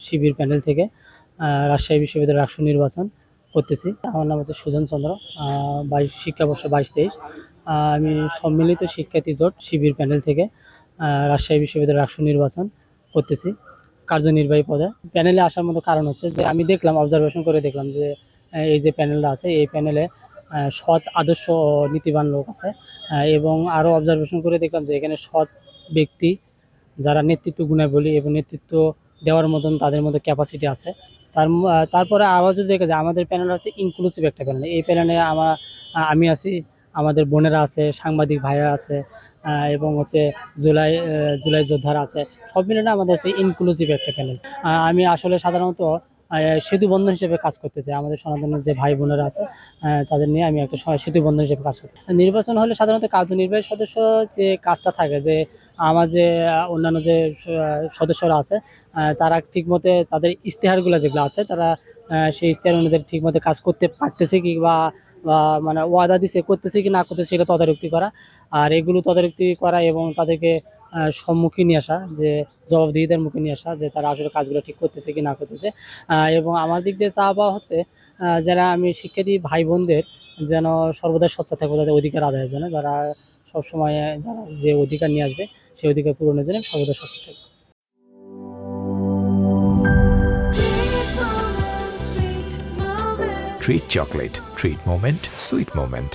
শিবির panel থেকে রাজশাহী বিশ্ববিদ্যালয়ের আসন নির্বাচন করতেছি। আমার নাম হচ্ছে সুজন চন্দ্র। শিক্ষাবর্ষ 22-23। আমি সম্মিলিত শিক্ষার্থী জোট শিবির প্যানেল থেকে রাজশাহী বিশ্ববিদ্যালয়ের আসন নির্বাচন করতেছি কার্যনির্বাহী পদে। প্যানেলে আসার মতো কারণ হচ্ছে যে আমি দেখলাম, অবজারভেশন করে দেখলাম যে এই যে প্যানেলটা আছে, এই প্যানেলে সৎ, আদর্শ ও নীতিবান লোক আছে। এবং আরও অবজারভেশন করে দেখলাম যে এখানে সৎ ব্যক্তি, যারা নেতৃত্ব গুণাবলী এবং নেতৃত্ব দেওয়ার মতন তাদের মধ্যে ক্যাপাসিটি আছে। তারপরে আরও যদি দেখা যায়, আমাদের প্যানেল হচ্ছে ইনক্লুসিভ একটা প্যানেল। এই প্যানেলে আমি আছি, আমাদের বোনেরা আছে, সাংবাদিক ভাইরা আছে, এবং হচ্ছে জুলাই যোদ্ধারা আছে। সব মিলে না আমাদের হচ্ছে ইনক্লুসিভ একটা প্যানেল। আমি আসলে সাধারণত সেতু বন্ধন হিসেবে কাজ করতে চাই। আমাদের সনাতনের যে ভাই বোনেরা আছে, তাদের নিয়ে আমি একটা সেতু বন্ধন হিসেবে কাজ করতে। নির্বাচন হলে সাধারণত কার্যনির্বাহী সদস্য যে কাজটা থাকে, যে আমার যে অন্যান্য যে সদস্যরা আছে, তারা ঠিকমতো তাদের ইশতেহারগুলো যেগুলো আছে, তারা সেই ইশতেহার অনুযায়ী ঠিকমতো কাজ করতে পারতেছে কি, বা মানে ওয়াদা দিছে করতেছে কি না করতেছে, সেটা তদারকি করা। আর এগুলো তদারকি করা এবং তাদেরকে সম্মুখীন নিয়ে আসা, যে জবাবদিহিতার মুখে নিয়ে আসা, যে তারা আসলে কাজগুলো ঠিক করতেছে কি না করতেছে। এবং আমার দিক দিয়ে চাওয়া পাওয়া হচ্ছে, যারা আমি শিক্ষার্থী ভাই বোনদের যেন সর্বদা সচ্ছল থাকবে তাদের অধিকার আদায়ের জন্য। যারা সবসময় যারা যে অধিকার নিয়ে আসবে, সেই অধিকার পূরণের জন্য সর্বদা সচ্ছল থাকবে। Treat chocolate. Treat moment. Sweet moment.